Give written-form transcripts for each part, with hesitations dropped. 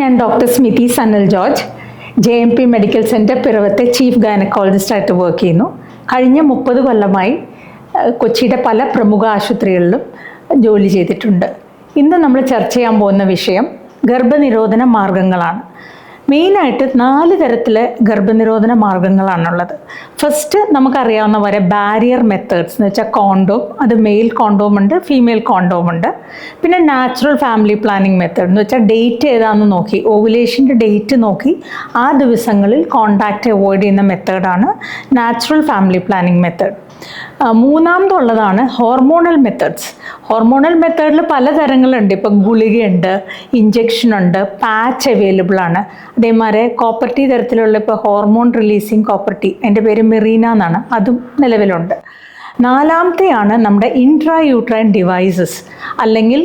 ഞാൻ doctor Smithi Sanal George JMP medical centre പിറവത്തെ chief ഗൈനക്കോളജിസ്റ്റായിട്ട് വർക്ക് ചെയ്യുന്നു. കഴിഞ്ഞ 30 കൊല്ലമായി കൊച്ചിയുടെ പല പ്രമുഖ ആശുപത്രികളിലും ജോലി ചെയ്തിട്ടുണ്ട്. ഇന്ന് നമ്മൾ ചർച്ച ചെയ്യാൻ പോകുന്ന വിഷയം ഗർഭനിരോധന മാർഗങ്ങളാണ്. മെയിനായിട്ട് 4 തരത്തിലെ ഗർഭനിരോധന മാർഗങ്ങളാണുള്ളത്. ഫസ്റ്റ് നമുക്കറിയാവുന്ന പോലെ ബാരിയർ മെത്തേഡ്സ് എന്ന് വെച്ചാൽ കോണ്ടോം, അത് മെയിൽ കോണ്ടോം ഉണ്ട്, ഫീമെയിൽ കോണ്ടോം ഉണ്ട്. പിന്നെ നാച്ചുറൽ ഫാമിലി പ്ലാനിങ് മെത്തേഡ് എന്ന് വെച്ചാൽ ഡേറ്റ് ഏതാണെന്ന് നോക്കി, ഓവുലേഷൻ്റെ ഡേറ്റ് നോക്കി ആ ദിവസങ്ങളിൽ കോണ്ടാക്റ്റ് അവോയ്ഡ് ചെയ്യുന്ന മെത്തേഡാണ് നാച്ചുറൽ ഫാമിലി പ്ലാനിങ് മെത്തേഡ്. മൂന്നാമതുള്ളതാണ് ഹോർമോണൽ മെത്തേഡ്സ്. ഹോർമോണൽ മെത്തേഡിൽ പലതരങ്ങളുണ്ട്. ഇപ്പം ഗുളികയുണ്ട്, ഇഞ്ചക്ഷൻ ഉണ്ട്, പാച്ച് അവൈലബിൾ ആണ്. അതേമാതിരി കോപ്പർട്ടി തരത്തിലുള്ള ഇപ്പോൾ ഹോർമോൺ റിലീസിങ് കോപ്പർട്ടി, എൻ്റെ പേര് മെറീന എന്നാണ്, അതും നിലവിലുണ്ട്. നാലാമത്തെയാണ് നമ്മുടെ ഇൻട്രാ യൂട്രൈൻ ഡിവൈസസ്, അല്ലെങ്കിൽ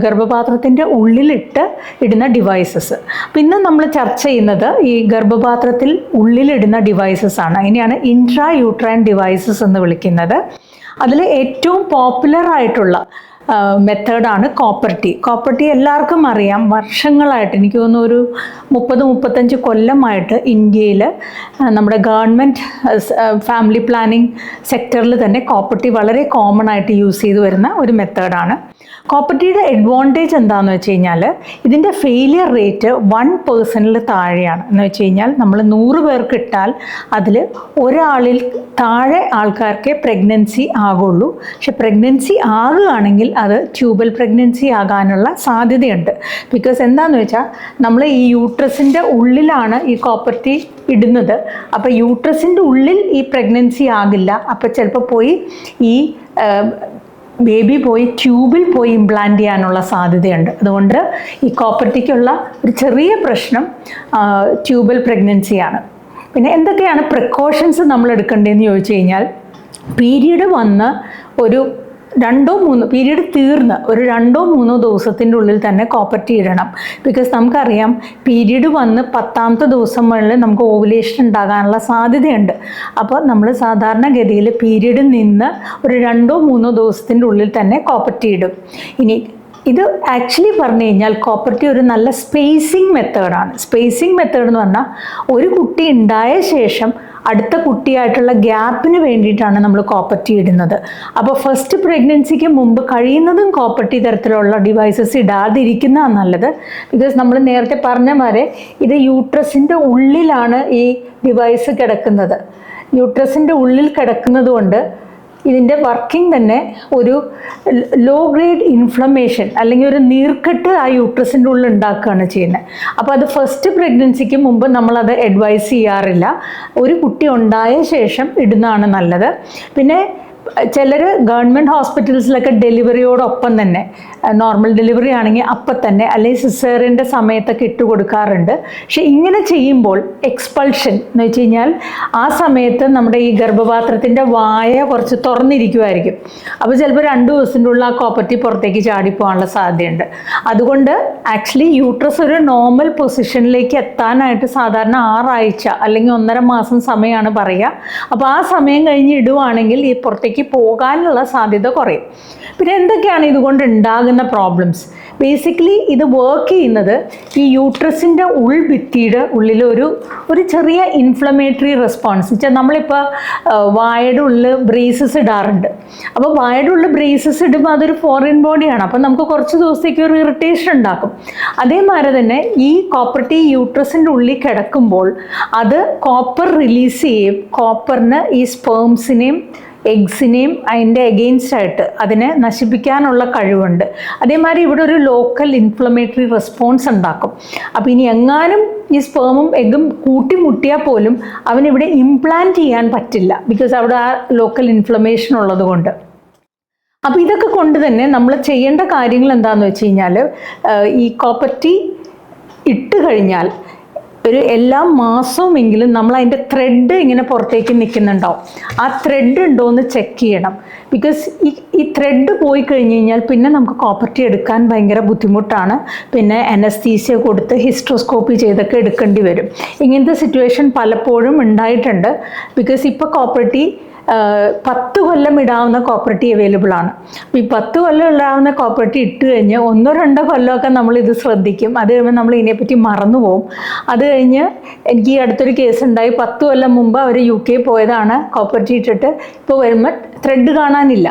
ഗർഭപാത്രത്തിൻ്റെ ഉള്ളിലിട്ട് ഇടുന്ന ഡിവൈസസ്. പിന്നെ നമ്മൾ ചർച്ച ചെയ്യുന്നത് ഈ ഗർഭപാത്രത്തിൽ ഉള്ളിലിടുന്ന ഡിവൈസസ് ആണ്. അതിനെയാണ് ഇൻട്രാ യൂട്രൈൻ ഡിവൈസസ് എന്ന് വിളിക്കുന്നത്. അതിൽ ഏറ്റവും പോപ്പുലർ ആയിട്ടുള്ള മെത്തേഡാണ് കോപ്പർട്ടി എല്ലാവർക്കും അറിയാം. വർഷങ്ങളായിട്ട്, എനിക്ക് തോന്നുന്നു ഒരു 30-35 കൊല്ലമായിട്ട് ഇന്ത്യയിൽ നമ്മുടെ ഗവൺമെൻറ് ഫാമിലി പ്ലാനിങ് സെക്ടറിൽ തന്നെ കോപ്പർട്ടി വളരെ കോമൺ ആയിട്ട് യൂസ് ചെയ്തു വരുന്ന ഒരു മെത്തേഡാണ്. കോപ്പർട്ടിയുടെ അഡ്വാൻറ്റേജ് എന്താണെന്ന് വെച്ച് കഴിഞ്ഞാൽ ഇതിൻ്റെ ഫെയിലിയർ റേറ്റ് 1% താഴെയാണ്. എന്ന് വെച്ച് കഴിഞ്ഞാൽ നമ്മൾ 100 പേർക്ക് ഇട്ടാൽ അതിൽ ഒരാളിൽ താഴെ ആൾക്കാർക്കേ പ്രഗ്നൻസി ആകുള്ളൂ. പക്ഷെ പ്രഗ്നൻസി ആകുകയാണെങ്കിൽ അത് ട്യൂബൽ പ്രഗ്നൻസി ആകാനുള്ള സാധ്യതയുണ്ട്. ബിക്കോസ് എന്താണെന്ന് വെച്ചാൽ നമ്മൾ ഈ യൂട്രസിൻ്റെ ഉള്ളിലാണ് ഈ കോപ്പർട്ടി ഇടുന്നത്. അപ്പോൾ യൂട്രസിൻ്റെ ഉള്ളിൽ ഈ പ്രഗ്നൻസി ആകില്ല. അപ്പോൾ ചിലപ്പോൾ പോയി ഈ ബേബി പോയി ട്യൂബിൽ പോയി ഇംപ്ലാന്റ് ചെയ്യാനുള്ള സാധ്യതയുണ്ട്. അതുകൊണ്ട് ഈ കോപ്പർട്ടിക്കുള്ള ഒരു ചെറിയ പ്രശ്നം ട്യൂബൽ പ്രഗ്നൻസിയാണ്. പിന്നെ എന്തൊക്കെയാണ് പ്രിക്കോഷൻസ് നമ്മൾ എടുക്കേണ്ടതെന്ന് ചോദിച്ചു കഴിഞ്ഞാൽ, പീരീഡ് വന്ന് ഒരു 2-3 പീരീഡ് തീർന്ന് ഒരു 2-3 ദിവസത്തിൻ്റെ ഉള്ളിൽ തന്നെ കോപ്പർട്ടി ഇടണം. ബിക്കോസ് നമുക്കറിയാം പീരീഡ് വന്ന് 10ാമത്തെ ദിവസം മുതൽ നമുക്ക് ഓവുലേഷൻ ഉണ്ടാകാനുള്ള സാധ്യതയുണ്ട്. അപ്പോൾ നമ്മൾ സാധാരണഗതിയിൽ പീരീഡിൽ നിന്ന് ഒരു 2-3 ദിവസത്തിൻ്റെ ഉള്ളിൽ തന്നെ കോപ്പർട്ടി ഇടും. ഇനി ഇത് ആക്ച്വലി പറഞ്ഞു കഴിഞ്ഞാൽ കോപ്പർട്ടി ഒരു നല്ല സ്പേസിങ് മെത്തേഡാണ്. സ്പേസിങ് മെത്തേഡ് എന്ന് പറഞ്ഞാൽ ഒരു കുട്ടി ഉണ്ടായ ശേഷം അടുത്ത കുട്ടിയായിട്ടുള്ള ഗ്യാപ്പിന് വേണ്ടിയിട്ടാണ് നമ്മൾ കോപ്പർട്ടി ഇടുന്നത്. അപ്പോൾ ഫസ്റ്റ് പ്രഗ്നൻസിക്ക് മുമ്പ് കഴിയുന്നതും കോപ്പർട്ടി തരത്തിലുള്ള ഡിവൈസസ് ഇടാതിരിക്കുന്നതാണ് നല്ലത്. ബിക്കോസ് നമ്മൾ നേരത്തെ പറഞ്ഞ മാതിരി ഇത് യൂട്രസിൻ്റെ ഉള്ളിലാണ് ഈ ഡിവൈസ് കിടക്കുന്നത്. യൂട്രസിൻ്റെ ഉള്ളിൽ കിടക്കുന്നത് കൊണ്ട് ഇതിൻ്റെ വർക്കിംഗ് തന്നെ ഒരു ലോ ഗ്രേഡ് ഇൻഫ്ലമേഷൻ അല്ലെങ്കിൽ ഒരു നീർക്കെട്ട് ആ യൂട്രസിൻ്റെ ഉള്ളിൽ ഉണ്ടാക്കുകയാണ് ചെയ്യുന്നത്. അപ്പോൾ അത് ഫസ്റ്റ് പ്രഗ്നൻസിക്ക് മുമ്പ് നമ്മളത് അഡ്വൈസ് ചെയ്യാറില്ല. ഒരു കുട്ടി ഉണ്ടായ ശേഷം ഇടുന്നതാണ് നല്ലത്. പിന്നെ ചിലർ ഗവൺമെൻറ് ഹോസ്പിറ്റൽസിലൊക്കെ ഡെലിവറിയോടൊപ്പം തന്നെ, നോർമൽ ഡെലിവറി ആണെങ്കിൽ അപ്പം തന്നെ, അല്ലെങ്കിൽ സിസേറിയൻ്റെ സമയത്തൊക്കെ ഇട്ട് കൊടുക്കാറുണ്ട്. പക്ഷെ ഇങ്ങനെ ചെയ്യുമ്പോൾ എക്സ്പൾഷൻ എന്ന് വെച്ച് കഴിഞ്ഞാൽ ആ സമയത്ത് നമ്മുടെ ഈ ഗർഭപാത്രത്തിൻ്റെ വായ കുറച്ച് തുറന്നിരിക്കുമായിരിക്കും. അപ്പോൾ ചിലപ്പോൾ 2 ദിവസത്തിൻ്റെ ഉള്ളിൽ ആ കോപ്പർട്ടി പുറത്തേക്ക് ചാടിപ്പോകാനുള്ള സാധ്യതയുണ്ട്. അതുകൊണ്ട് ആക്ച്വലി യൂട്രസ് ഒരു നോർമൽ പൊസിഷനിലേക്ക് എത്താനായിട്ട് സാധാരണ 6 ആഴ്ച അല്ലെങ്കിൽ 1.5 മാസം സമയമാണ് പറയുക. അപ്പോൾ ആ സമയം കഴിഞ്ഞ് ഇടുവാണെങ്കിൽ ഈ പുറത്തേക്ക് പോകാനുള്ള സാധ്യത കുറയും. പിന്നെ എന്തൊക്കെയാണ് ഇതുകൊണ്ട് ഉണ്ടാകുന്ന പ്രോബ്ലംസ്? ബേസിക്കലി ഇത് വർക്ക് ചെയ്യുന്നത് ഈ യൂട്രസിൻ്റെ ഉൾഭിത്തിയുടെ ഉള്ളിൽ ഒരു ചെറിയ ഇൻഫ്ലമേറ്ററി റെസ്പോൺസ് വെച്ചാൽ, നമ്മളിപ്പോൾ വായയുടെ ഉള്ളിൽ ബ്രേസസ് ഇടാറുണ്ട്. അപ്പോൾ വായയുടെ ഉള്ളിൽ ബ്രേസസ് ഇടുമ്പോൾ അതൊരു ഫോറിൻ ബോഡിയാണ്. അപ്പോൾ നമുക്ക് കുറച്ച് ദിവസത്തേക്ക് ഒരു ഇറിറ്റേഷൻ ഉണ്ടാക്കും. അതേമാതിരി തന്നെ ഈ കോപ്പർട്ടി യൂട്രസിൻ്റെ ഉള്ളിൽ കിടക്കുമ്പോൾ അത് കോപ്പർ റിലീസ് ചെയ്യും. കോപ്പറിന് ഈ സ്പേംസിനെയും എഗ്സിനെയും അതിൻ്റെ എഗെയിൻസ്റ്റ് ആയിട്ട് അതിനെ നശിപ്പിക്കാനുള്ള കഴിവുണ്ട്. അതേമാതിരി ഇവിടെ ഒരു ലോക്കൽ ഇൻഫ്ലമേറ്ററി റെസ്പോൺസ് ഉണ്ടാക്കും. അപ്പോൾ ഇനി എങ്ങാനും ഈ സ്പേമും എഗ്ഗും കൂട്ടിമുട്ടിയാൽ പോലും അവനിവിടെ ഇംപ്ലാന്റ് ചെയ്യാൻ പറ്റില്ല. ബിക്കോസ് അവിടെ ആ ലോക്കൽ ഇൻഫ്ലമേഷൻ ഉള്ളത് കൊണ്ട്. അപ്പോൾ ഇതൊക്കെ കൊണ്ട് തന്നെ നമ്മൾ ചെയ്യേണ്ട കാര്യങ്ങൾ എന്താണെന്ന് വെച്ച് കഴിഞ്ഞാൽ, ഈ കോപ്പർട്ടി ഇട്ട് കഴിഞ്ഞാൽ ഒരു എല്ലാ മാസവുമെങ്കിലും നമ്മൾ അതിൻ്റെ ത്രെഡ് ഇങ്ങനെ പുറത്തേക്ക് നിൽക്കുന്നുണ്ടാവും. ആ ത്രെഡ് ഉണ്ടോ എന്ന് ചെക്ക് ചെയ്യണം. ബിക്കോസ് ഈ ത്രെഡ് പോയി കഴിഞ്ഞ് കഴിഞ്ഞാൽ പിന്നെ നമുക്ക് കോപ്പർട്ടി എടുക്കാൻ ഭയങ്കര ബുദ്ധിമുട്ടാണ്. പിന്നെ അനസ്തീസിയ കൊടുത്ത് ഹിസ്ട്രോസ്കോപ്പി ചെയ്തൊക്കെ എടുക്കേണ്ടി വരും. ഇങ്ങനത്തെ സിറ്റുവേഷൻ പലപ്പോഴും ഉണ്ടായിട്ടുണ്ട്. ബിക്കോസ് ഇപ്പോൾ കോപ്പർട്ടി 10 കൊല്ലം ഇടാവുന്ന കോപ്പർട്ടി അവൈലബിൾ ആണ്. അപ്പോൾ ഈ 10 കൊല്ലം ഇടാവുന്ന കോപ്പർട്ടി ഇട്ട് കഴിഞ്ഞ് 1-2 കൊല്ലമൊക്കെ നമ്മളിത് ശ്രദ്ധിക്കും. അത് കഴിയുമ്പോൾ നമ്മൾ ഇതിനെപ്പറ്റി മറന്നു പോകും. അത് കഴിഞ്ഞ് എനിക്ക് ഈ അടുത്തൊരു കേസ് ഉണ്ടായി. 10 കൊല്ലം മുമ്പ് അവർ UK പോയതാണ്, കോപ്പർട്ടി ഇട്ടിട്ട് ഇപ്പോൾ വരുമ്പോൾ ത്രെഡ് കാണാനില്ല.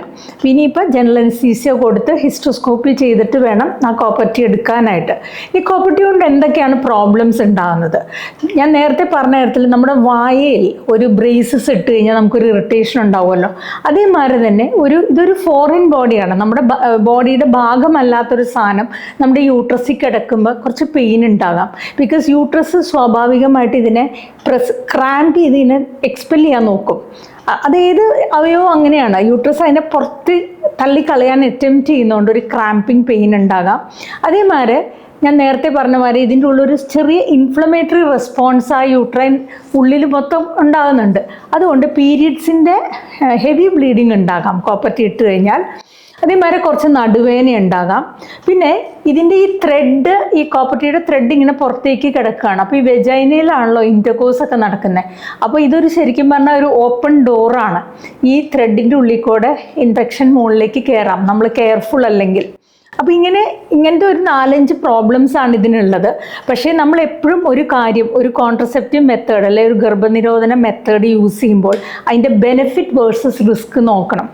ഇനിയിപ്പോൾ ജനറൽ അനസ്തീസിയ കൊടുത്ത് ഹിസ്റ്റോസ്കോപ്പി ചെയ്തിട്ട് വേണം ആ കോപ്പർട്ടി എടുക്കാനായിട്ട്. ഈ കോപ്പർട്ടി കൊണ്ട് എന്തൊക്കെയാണ് പ്രോബ്ലംസ് ഉണ്ടാകുന്നത്? ഞാൻ നേരത്തെ പറഞ്ഞ തരത്തിൽ നമ്മുടെ വായയിൽ ഒരു ബ്രേസസ് ഇട്ട് കഴിഞ്ഞാൽ നമുക്കൊരു ഇറിറ്റേഷൻ ഉണ്ടാവുമല്ലോ. അതേമാതിരി തന്നെ ഇതൊരു ഫോറിൻ ബോഡിയാണ്, നമ്മുടെ ബോഡിയുടെ ഭാഗമല്ലാത്തൊരു സാധനം നമ്മുടെ യൂട്രസിൽ കിടക്കുമ്പോൾ കുറച്ച് പെയിൻ ഉണ്ടാകാം. ബിക്കോസ് യൂട്രസ് സ്വാഭാവികമായിട്ട് ഇതിനെ ക്രാമ്പ് ചെയ്ത് ഇതിനെ എക്സ്പെൽ ചെയ്യാൻ നോക്കും. അതേത് അവയവം അങ്ങനെയാണ്, യൂട്രസ് അതിനെ പുറത്ത് തള്ളിക്കളയാൻ അറ്റംപ്റ്റ് ചെയ്യുന്നതുകൊണ്ട് ഒരു ക്രാമ്പിങ് പെയിൻ ഉണ്ടാകാം. അതേമാതിരി ഞാൻ നേരത്തെ പറഞ്ഞ മാതിരി ഇതിൻ്റെ ഉള്ളൊരു ചെറിയ ഇൻഫ്ലമേറ്ററി റെസ്പോൺസ് ആ യൂട്രൈൻ ഉള്ളിൽ മൊത്തം ഉണ്ടാകുന്നുണ്ട്. അതുകൊണ്ട് പീരിയഡ്സിൻ്റെ ഹെവി ബ്ലീഡിങ് ഉണ്ടാകാം കോപ്പർട്ടി ഇട്ട് കഴിഞ്ഞാൽ. അതേമാതിരി കുറച്ച് നടുവേദന ഉണ്ടാകാം. പിന്നെ ഇതിൻ്റെ ഈ ത്രെഡ്, ഈ കോപ്പർട്ടിയുടെ ത്രെഡ് ഇങ്ങനെ പുറത്തേക്ക് കിടക്കുകയാണ്. അപ്പോൾ ഈ വെജൈനയിലാണല്ലോ ഇൻ്റർകോഴ്സ് ഒക്കെ നടക്കുന്നത്. അപ്പോൾ ഇതൊരു ശരിക്കും പറഞ്ഞാൽ ഒരു ഓപ്പൺ ഡോറാണ്. ഈ ത്രെഡിൻ്റെ ഉള്ളിൽ കൂടെ ഇൻഫെക്ഷൻ മുകളിലേക്ക് കയറാം നമ്മൾ കെയർഫുൾ അല്ലെങ്കിൽ. അപ്പോൾ ഇങ്ങനത്തെ ഒരു 4-5 പ്രോബ്ലംസ് ആണ് ഇതിനുള്ളത്. പക്ഷേ നമ്മൾ എപ്പോഴും ഒരു കാര്യം, ഒരു കോൺട്രസെപ്റ്റീവ് മെത്തേഡ് അല്ലെങ്കിൽ ഒരു ഗർഭനിരോധന മെത്തേഡ് യൂസ് ചെയ്യുമ്പോൾ അതിൻ്റെ ബെനിഫിറ്റ് വേഴ്സസ് റിസ്ക് നോക്കണം.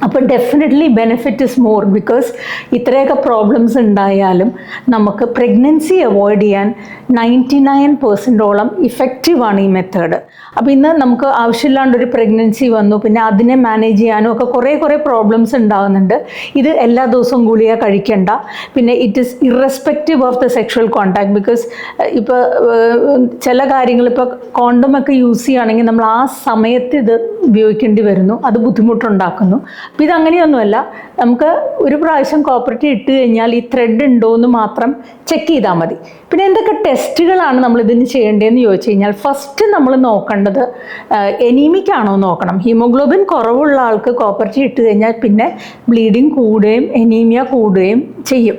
അപ്പോൾ definitely benefit is more. Because ഇത്രയൊക്കെ പ്രോബ്ലംസ് ഉണ്ടായാലും നമുക്ക് പ്രഗ്നൻസി അവോയ്ഡ് ചെയ്യാൻ 99% ഇഫക്റ്റീവാണ് ഈ മെത്തേഡ്. അപ്പോൾ ഇന്ന് നമുക്ക് ആവശ്യമില്ലാണ്ടൊരു പ്രഗ്നൻസി വന്നു, പിന്നെ അതിനെ മാനേജ് ചെയ്യാനും ഒക്കെ കുറേ പ്രോബ്ലംസ് ഉണ്ടാകുന്നുണ്ട്. ഇത് എല്ലാ ദിവസവും ഗുളിക കഴിക്കേണ്ട. പിന്നെ it is irrespective of the sexual contact. Because ഇപ്പോൾ ചില കാര്യങ്ങൾ, ഇപ്പോൾ കോണ്ടമൊക്കെ യൂസ് ചെയ്യുകയാണെങ്കിൽ നമ്മൾ ആ സമയത്ത് ഇത് ഉപയോഗിക്കേണ്ടി വരുന്നു, അത് ബുദ്ധിമുട്ടുണ്ടാക്കുന്നു. അപ്പോൾ ഇതങ്ങനെയൊന്നുമല്ല, നമുക്ക് ഒരു പ്രാവശ്യം കോപ്പർട്ടി ഇട്ട് കഴിഞ്ഞാൽ ഈ ത്രെഡ് ഉണ്ടോ എന്ന് മാത്രം ചെക്ക് ചെയ്താൽ മതി. പിന്നെ എന്തൊക്കെ ടെസ്റ്റുകളാണ് നമ്മൾ ഇതിന് ചെയ്യേണ്ടതെന്ന് ചോദിച്ചു കഴിഞ്ഞാൽ, ഫസ്റ്റ് നമ്മൾ നോക്കേണ്ടത് എനീമിക് ആണോ നോക്കണം. ഹീമോഗ്ലോബിൻ കുറവുള്ള ആൾക്ക് കോപ്പർട്ടി ഇട്ട് കഴിഞ്ഞാൽ പിന്നെ ബ്ലീഡിങ് കൂടുകയും എനീമിയ കൂടുകയും ചെയ്യും.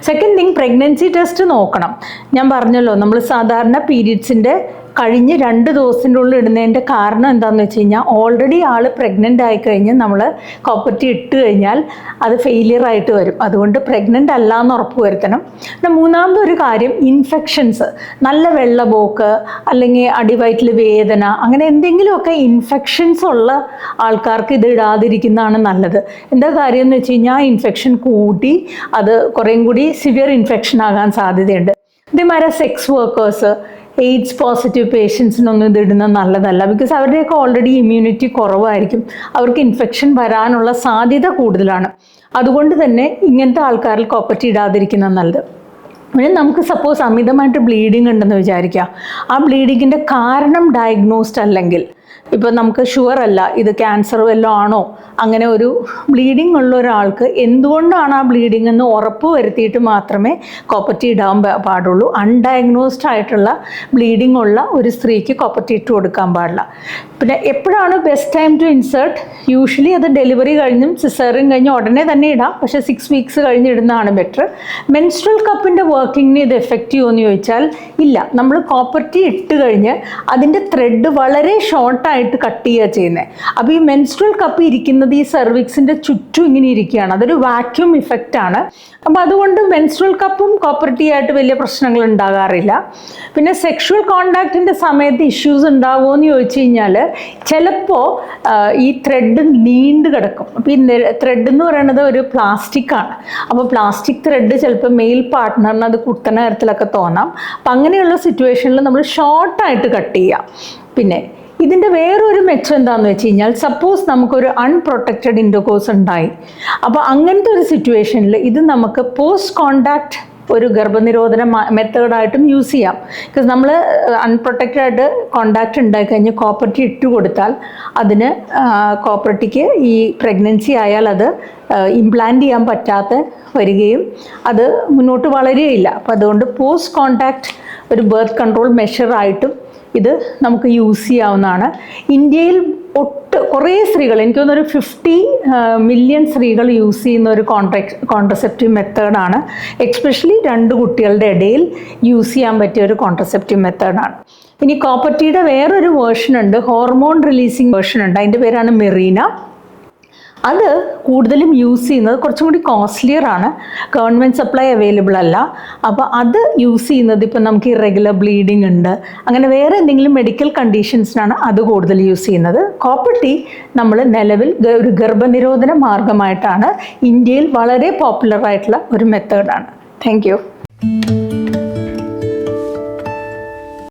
സെക്കൻഡ് തിങ്, പ്രഗ്നൻസി ടെസ്റ്റ് നോക്കണം. ഞാൻ പറഞ്ഞല്ലോ, നമ്മൾ സാധാരണ പീരിയഡ്സിൻ്റെ കഴിഞ്ഞ് 2 ദിവസത്തിൻ്റെ ഉള്ളിൽ ഇടുന്നതിൻ്റെ കാരണം എന്താണെന്ന് വെച്ച് കഴിഞ്ഞാൽ, ഓൾറെഡി ആൾ പ്രഗ്നൻ്റ് ആയിക്കഴിഞ്ഞ് നമ്മൾ കോപ്പർട്ടി ഇട്ട് കഴിഞ്ഞാൽ അത് ഫെയിലിയർ ആയിട്ട് വരും. അതുകൊണ്ട് പ്രഗ്നൻ്റ് അല്ല എന്ന് ഉറപ്പ് വരുത്തണം. പിന്നെ മൂന്നാമതൊരു കാര്യം, ഇൻഫെക്ഷൻസ്, നല്ല വെള്ളപോക്ക് അല്ലെങ്കിൽ അടിവയറ്റിൽ വേദന, അങ്ങനെ എന്തെങ്കിലുമൊക്കെ ഇൻഫെക്ഷൻസ് ഉള്ള ആൾക്കാർക്ക് ഇത് ഇടാതിരിക്കുന്നതാണ് നല്ലത്. എന്താ കാര്യം എന്ന് വെച്ച് കഴിഞ്ഞാൽ, ഇൻഫെക്ഷൻ കൂടി അത് കുറേയും കൂടി സിവിയർ ഇൻഫെക്ഷൻ ആകാൻ സാധ്യതയുണ്ട്. ഇതേമാതിരി സെക്സ് വർക്കേഴ്സ്, എയ്ഡ്സ് പോസിറ്റീവ് പേഷ്യൻസിനൊന്നും ഇതിടുന്നത് നല്ലതല്ല. ബിക്കോസ് അവരുടെയൊക്കെ ഓൾറെഡി ഇമ്മ്യൂണിറ്റി കുറവായിരിക്കും, അവർക്ക് ഇൻഫെക്ഷൻ വരാനുള്ള സാധ്യത കൂടുതലാണ്. അതുകൊണ്ട് തന്നെ ഇങ്ങനത്തെ ആൾക്കാരിൽ കോപ്പർട്ടി ഇടാതിരിക്കുന്നത് നല്ലത്. പിന്നെ നമുക്ക് സപ്പോസ് അമിതമായിട്ട് ബ്ലീഡിങ് ഉണ്ടെന്ന് വിചാരിക്കുക, ആ ബ്ലീഡിങ്ങിൻ്റെ കാരണം ഡയഗ്നോസ്ഡ് അല്ലെങ്കിൽ, ഇപ്പോൾ നമുക്ക് ഷുവർ അല്ല ഇത് ക്യാൻസർ വല്ലതും ആണോ, അങ്ങനെ ഒരു ബ്ലീഡിങ് ഉള്ള ഒരാൾക്ക് എന്തുകൊണ്ടാണ് ആ ബ്ലീഡിംഗ് എന്ന് ഉറപ്പ് വരുത്തിയിട്ട് മാത്രമേ കോപ്പർട്ടി ഇടാൻ പാടുള്ളൂ. അൺഡയഗ്നോസ്ഡ് ആയിട്ടുള്ള ബ്ലീഡിംഗ് ഉള്ള ഒരു സ്ത്രീക്ക് കോപ്പർട്ടി ഇട്ട് കൊടുക്കാൻ പാടില്ല. പിന്നെ എപ്പോഴാണ് best time to insert? Usually അത് ഡെലിവറി കഴിഞ്ഞും സിസേറിയൻ കഴിഞ്ഞ് ഉടനെ തന്നെ ഇടാം, പക്ഷേ 6 വീക്സ് കഴിഞ്ഞ് ഇടുന്നതാണ് ബെറ്റർ. മെൻസ്ട്രൽ കപ്പിൻ്റെ വർക്കിങ്ങിന് ഇത് എഫക്റ്റീവ് എന്ന് ചോദിച്ചാൽ ഇല്ല. നമ്മൾ കോപ്പർട്ടി ഇട്ട് കഴിഞ്ഞ് അതിൻ്റെ ത്രെഡ് വളരെ ഷോർട്ടായിട്ട് കട്ട് ചെയ്യുക ചെയ്യുന്നത്. അപ്പോൾ ഈ മെൻസ്ട്രൽ കപ്പ് ഇരിക്കുന്നത് ഈ സെർവിക്സിൻ്റെ ചുറ്റും ഇങ്ങനെ ഇരിക്കുകയാണ്, അതൊരു വാക്യൂം ഇഫക്റ്റ് ആണ്. അപ്പോൾ അതുകൊണ്ട് മെൻസ്ട്രൽ കപ്പും കോപ്പർട്ടി ആയിട്ട് വലിയ പ്രശ്നങ്ങൾ ഉണ്ടാകാറില്ല. പിന്നെ സെക്ഷുവൽ കോണ്ടാക്റ്റിൻ്റെ സമയത്ത് ഇഷ്യൂസ് ഉണ്ടാകുമോ എന്ന് ചോദിച്ചു കഴിഞ്ഞാൽ, ചിലപ്പോൾ ഈ ത്രെഡ് നീണ്ടു കിടക്കും. അപ്പോൾ ഈ ത്രെഡ് എന്ന് പറയുന്നത് ഒരു പ്ലാസ്റ്റിക്കാണ്. അപ്പോൾ പ്ലാസ്റ്റിക് ത്രെഡ് ചിലപ്പോൾ മെയിൽ പാർട്ട്ണറിന് അത് കുത്തന തരത്തിലൊക്കെ തോന്നാം. അപ്പം അങ്ങനെയുള്ള സിറ്റുവേഷനിൽ നമ്മൾ ഷോർട്ടായിട്ട് കട്ട് ചെയ്യാം. പിന്നെ ഇതിൻ്റെ വേറൊരു മെച്ചം എന്താണെന്ന് വെച്ച് കഴിഞ്ഞാൽ, സപ്പോസ് നമുക്കൊരു അൺപ്രൊട്ടക്റ്റഡ് ഇൻ്റർകോഴ്സ് ഉണ്ടായി, അപ്പോൾ അങ്ങനത്തെ ഒരു സിറ്റുവേഷനിൽ ഇത് നമുക്ക് പോസ്റ്റ് കോണ്ടാക്ട് ഒരു ഗർഭനിരോധന മെത്തേഡായിട്ടും യൂസ് ചെയ്യാം. ബിക്കോസ് നമ്മൾ അൺപ്രൊട്ടക്റ്റഡ് ആയിട്ട് കോണ്ടാക്റ്റ് ഉണ്ടായിക്കഴിഞ്ഞ് കോപ്പർട്ടി ഇട്ട് കൊടുത്താൽ അതിന് കോപ്പർട്ടിക്ക് ഈ പ്രഗ്നൻസി ആയാൽ അത് ഇംപ്ലാന്റ് ചെയ്യാൻ പറ്റാത്ത വരികയും അത് മുന്നോട്ട് വളരുകയില്ല. അപ്പോൾ അതുകൊണ്ട് പോസ്റ്റ് കോണ്ടാക്ട് ഒരു ബർത്ത് കൺട്രോൾ മെഷറായിട്ടും ഇത് നമുക്ക് യൂസ് ചെയ്യാവുന്നതാണ്. ഇന്ത്യയിൽ കുറേ സ്ത്രീകൾ, എനിക്ക് തോന്നുന്നു ഒരു 50 മില്യൺ സ്ത്രീകൾ യൂസ് ചെയ്യുന്ന ഒരു കോൺട്രസെപ്റ്റീവ് മെത്തേഡാണ്. എക്സ്പെഷ്യലി 2 കുട്ടികളുടെ ഇടയിൽ യൂസ് ചെയ്യാൻ പറ്റിയ ഒരു കോൺട്രസെപ്റ്റീവ് മെത്തേഡാണ്. ഇനി കോപ്പർ ടീയുടെ വേറൊരു വേർഷൻ ഉണ്ട്, ഹോർമോൺ റിലീസിങ് വേർഷൻ ഉണ്ട്. അതിൻ്റെ പേരാണ് മെറീന. അത് കൂടുതലും യൂസ് ചെയ്യുന്നത് കുറച്ചും കൂടി കോസ്റ്റ്ലിയർ ആണ്, ഗവൺമെൻറ് സപ്ലൈ അവൈലബിൾ അല്ല. അപ്പോൾ അത് യൂസ് ചെയ്യുന്നത് ഇപ്പം നമുക്ക് ഇറഗുലർ ബ്ലീഡിങ് ഉണ്ട്, അങ്ങനെ വേറെ എന്തെങ്കിലും മെഡിക്കൽ കണ്ടീഷൻസിനാണ് അത് കൂടുതൽ യൂസ് ചെയ്യുന്നത്. കോപ്പർ ടീ നമ്മൾ നിലവിൽ ഒരു ഗർഭനിരോധന മാർഗമായിട്ടാണ് ഇന്ത്യയിൽ വളരെ പോപ്പുലർ ആയിട്ടുള്ള ഒരു മെത്തേഡാണ്. Thank you.